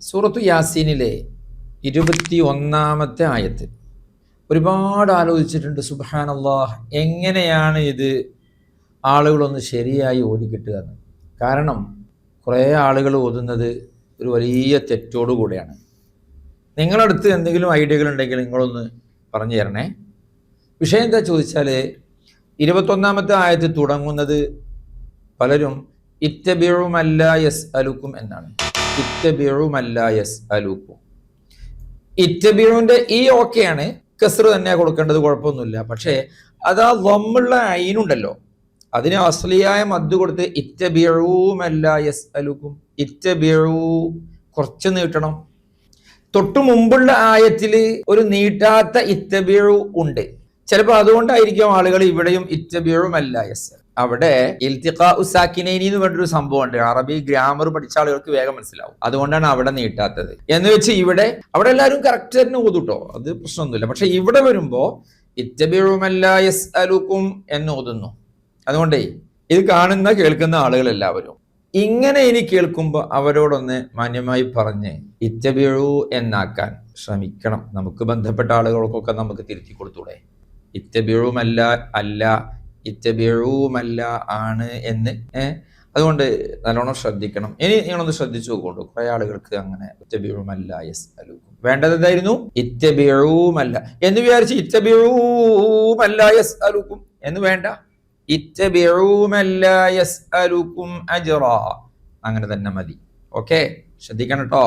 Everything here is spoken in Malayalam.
സൂറത്തു യാസീനിലെ 21-ാമത്തെ ആയത്ത് ഒരുപാട് ആലോചിച്ചിട്ടുണ്ട്. സുബ്ഹാനല്ലാഹ്, എങ്ങനെയാണ് ഇത് ആളുകളൊന്ന് ശരിയായി ഓതിക്കിട്ടുക എന്ന്. കാരണം കുറേ ആളുകൾ ഓതുന്നത് ഒരു വലിയ തെറ്റോടുകൂടെയാണ്. നിങ്ങളടുത്ത് എന്തെങ്കിലും ഐഡിയകൾ ഉണ്ടെങ്കിൽ നിങ്ങളൊന്ന് പറഞ്ഞു തരണേ. വിഷയം എന്താ ചോദിച്ചാൽ 21-ാമത്തെ ആയത്ത് തുടങ്ങുന്നത് പലരും ഇത്തബിഉ മല്ലാ യസ്അലുക്കും എന്നാണ്. ഇത്തബിഉ മല്ലാ യസ്അലുക്കും. ഇത്തബിഉന്റെ ഈ ഓക്കെയാണ്, കസ്ർ തന്നെ കൊടുക്കേണ്ടത്, കുഴപ്പമൊന്നുമില്ല. പക്ഷേ അതാ വമ്മുള്ള ഐനുണ്ടല്ലോ, അതിന് അസ്ലിയായ മദ് കൊടുത്ത് ഇത്തബിഉ മല്ലാ യസ്അലുക്കും. ഇത്തബിഉ കുറച്ച് നീട്ടണം. തൊട്ടു മുമ്പുള്ള ആയത്തിൽ ഒരു നീട്ടാത്ത ഇത്തബിഉ ഉണ്ട്. ചിലപ്പോൾ അതുകൊണ്ടായിരിക്കും ആളുകൾ ഇവിടെയും ഇത്തബിഉ മല്ലാ യസ്അൽ. അവിടെ ഇൽതിഖാഉ സാക്കിനൈനി എന്ന് പറഞ്ഞൊരു സംഭവം ഉണ്ട്. അറബി ഗ്രാമർ പഠിച്ച ആളുകൾക്ക് വേഗം മനസ്സിലാവും. അതുകൊണ്ടാണ് അവിടെ നീട്ടാത്തത്. എന്ന് വെച്ച് അവിടെ എല്ലാവരും കറക്റ്റ് തന്നെ ഓതുട്ടോ, അത് പ്രശ്നമൊന്നുമില്ല. പക്ഷെ ഇവിടെ വരുമ്പോ ഇത്തബിഉ മല്ലാ യസ്അലുക്കും എന്ന് ഓതുന്നു. അതുകൊണ്ടേ ഇത് കാണുന്ന കേൾക്കുന്ന ആളുകൾ എല്ലാവരും ഇങ്ങനെ ഇനി കേൾക്കുമ്പോൾ അവരോടൊന്ന് മാന്യമായി പറഞ്ഞ് ഇത്തബിഉ എന്നാക്കാൻ ശ്രമിക്കണം. നമുക്ക് ബന്ധപ്പെട്ട ആളുകൾക്കൊക്കെ നമുക്ക് തിരുത്തി കൊടുത്തൂടെ? ഇത്തബിഉ മല്ലാ അല്ല, ഇത്തബിഉ മല്ലാ ആണ് എന്ന്. അതുകൊണ്ട് നല്ലോണം ശ്രദ്ധിക്കണം. ഇനി നിങ്ങളൊന്ന് ശ്രദ്ധിച്ചു നോക്കോളൂ. കുറെ ആളുകൾക്ക് അങ്ങനെ ഇത്തബിഉ മല്ലാ യസ്അലുക്കും വേണ്ടത് എന്തായിരുന്നു? ഇത്തബിഉ മല്ലാ എന്ന് വിചാരിച്ച് ഇത്തബിഉ മല്ലാ യസ്അലുക്കും എന്ന് വേണ്ട. ഇത്തബിഉ മല്ലാ യസ്അലുക്കും അജ്റാ അങ്ങനെ തന്നെ മതി. ഓക്കെ, ശ്രദ്ധിക്കണം കേട്ടോ.